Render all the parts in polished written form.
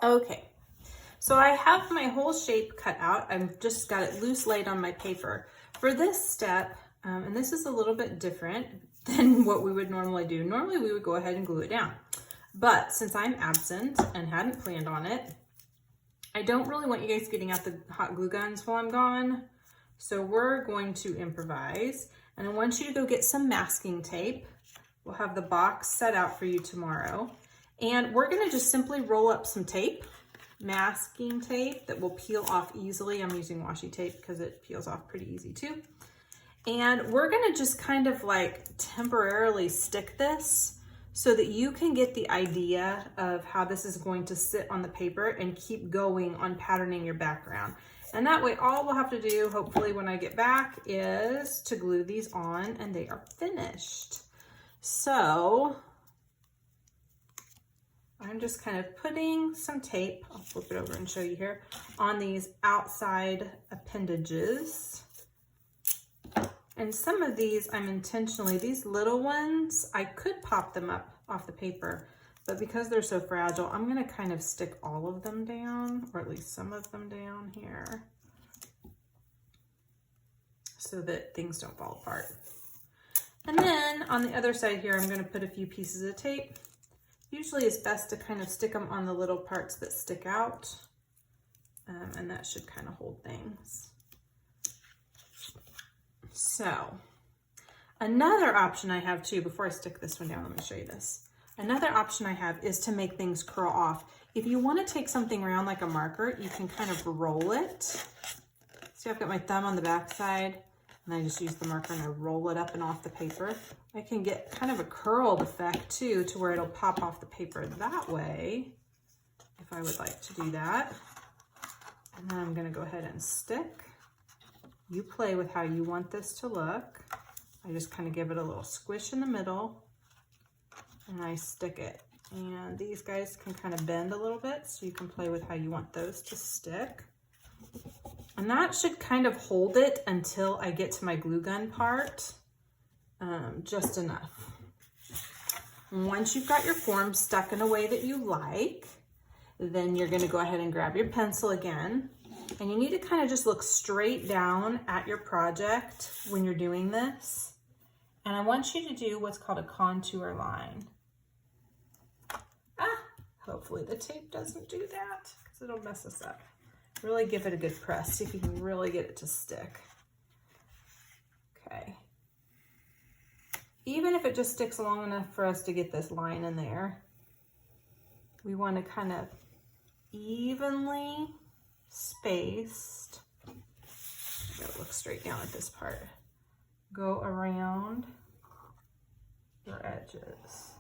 Okay, so I have my whole shape cut out. I've just got it loose laid on my paper. For this step, and this is a little bit different than what we would normally do. Normally we would go ahead and glue it down. But since I'm absent and hadn't planned on it, I don't really want you guys getting out the hot glue guns while I'm gone. So we're going to improvise. And I want you to go get some masking tape. We'll have the box set out for you tomorrow. And we're gonna just simply roll up some tape, masking tape that will peel off easily. I'm using washi tape because it peels off pretty easy too. And we're gonna just kind of like temporarily stick this so that you can get the idea of how this is going to sit on the paper and keep going on patterning your background. And that way, all we'll have to do, hopefully when I get back, is to glue these on and they are finished. So I'm just kind of putting some tape, I'll flip it over and show you here, on these outside appendages. And some of these I'm intentionally, these little ones, I could pop them up off the paper, but because they're so fragile, I'm gonna kind of stick all of them down, or at least some of them down here, so that things don't fall apart. And then on the other side here, I'm gonna put a few pieces of tape. Usually it's best to kind of stick them on the little parts that stick out, and that should kind of hold things. So another option I have too, before I stick this one down, let me show you this. Another option I have is to make things curl off. If you want to take something around like a marker, you can kind of roll it. See, I've got my thumb on the back side, and I just use the marker and I roll it up and off the paper. I can get kind of a curled effect too, to where it'll pop off the paper that way, if I would like to do that. And then I'm going to go ahead and stick. You play with how you want this to look. I just kind of give it a little squish in the middle and I stick it. And these guys can kind of bend a little bit, so you can play with how you want those to stick. And that should kind of hold it until I get to my glue gun part, just enough. And once you've got your form stuck in a way that you like, then you're gonna go ahead and grab your pencil again. And you need to kind of just look straight down at your project when you're doing this. And I want you to do what's called a contour line. Hopefully the tape doesn't do that, because it'll mess us up. Really give it a good press, see if you can really get it to stick. Okay. Even if it just sticks long enough for us to get this line in there, we want to kind of evenly spaced, gotta look straight down at this part, go around your edges.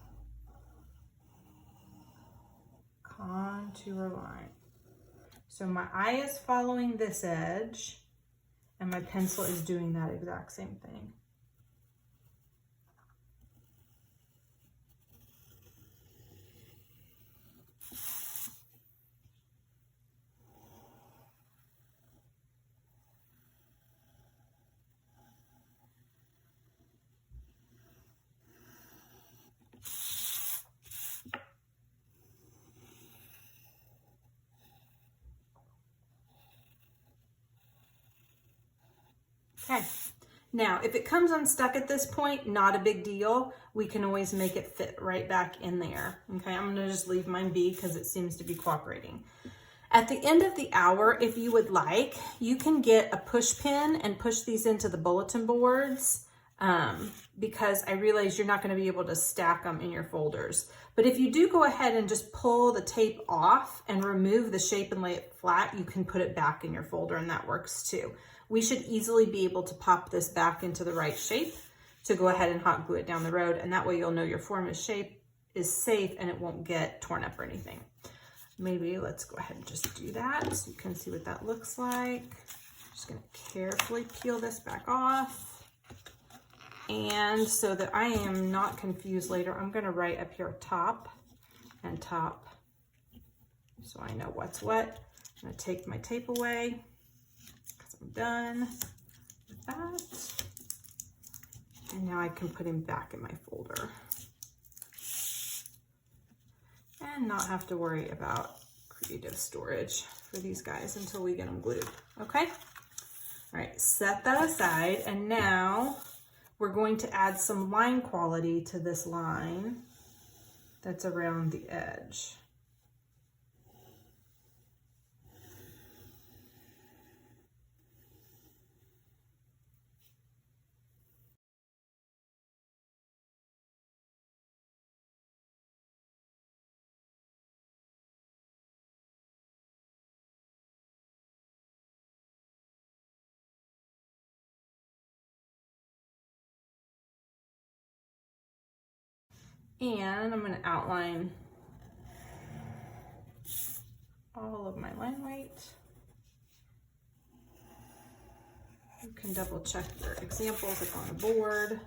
Contour line. So my eye is following this edge and my pencil is doing that exact same thing. Okay, now if it comes unstuck at this point, not a big deal. We can always make it fit right back in there. Okay, I'm gonna just leave mine be because it seems to be cooperating. At the end of the hour, if you would like, you can get a push pin and push these into the bulletin boards, because I realize you're not gonna be able to stack them in your folders. But if you do go ahead and just pull the tape off and remove the shape and lay it flat, you can put it back in your folder and that works too. We should easily be able to pop this back into the right shape to go ahead and hot glue it down the road, and that way you'll know your form is safe and it won't get torn up or anything. Maybe let's go ahead and just do that so you can see what that looks like. Just gonna carefully peel this back off. And so that I am not confused later, I'm gonna write up here top and top so I know what's what. I'm gonna take my tape away. I'm done with that. And now I can put him back in my folder and not have to worry about creative storage for these guys until we get them glued, okay? All right, set that aside, and now we're going to add some line quality to this line that's around the edge. And I'm going to outline all of my line weight. You can double check your examples up on the board.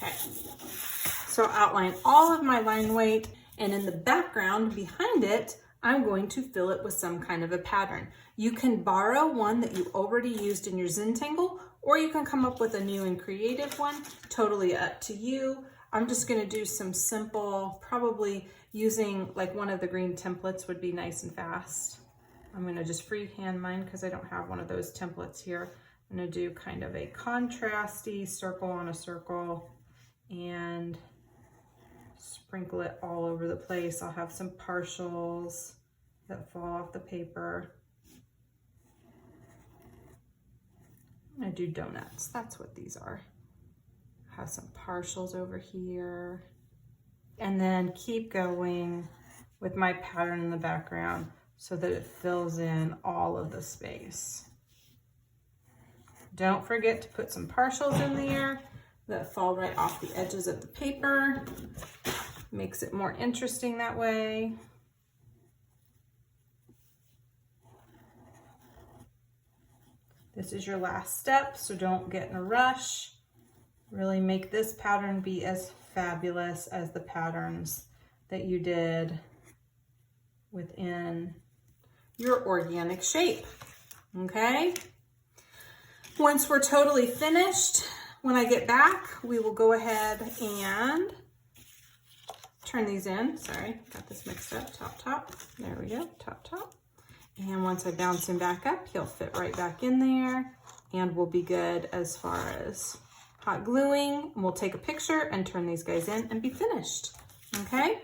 Okay, so outline all of my line weight, and in the background behind it, I'm going to fill it with some kind of a pattern. You can borrow one that you already used in your Zentangle, or you can come up with a new and creative one, totally up to you. I'm just gonna do some simple, probably using like one of the green templates would be nice and fast. I'm gonna just freehand mine because I don't have one of those templates here. I'm gonna do kind of a contrasty circle on a circle and sprinkle it all over the place. I'll have some partials that fall off the paper. I'm gonna do donuts. That's what these are. Have some partials over here. And then keep going with my pattern in the background so that it fills in all of the space. Don't forget to put some partials in there that fall right off the edges of the paper. Makes it more interesting that way. This is your last step, so don't get in a rush. Really make this pattern be as fabulous as the patterns that you did within your organic shape, okay? Once we're totally finished, when I get back, we will go ahead and turn these in. Sorry, got this mixed up. Top. There we go, top. And once I bounce him back up, he'll fit right back in there and we'll be good as far as hot gluing. We'll take a picture and turn these guys in and be finished, okay?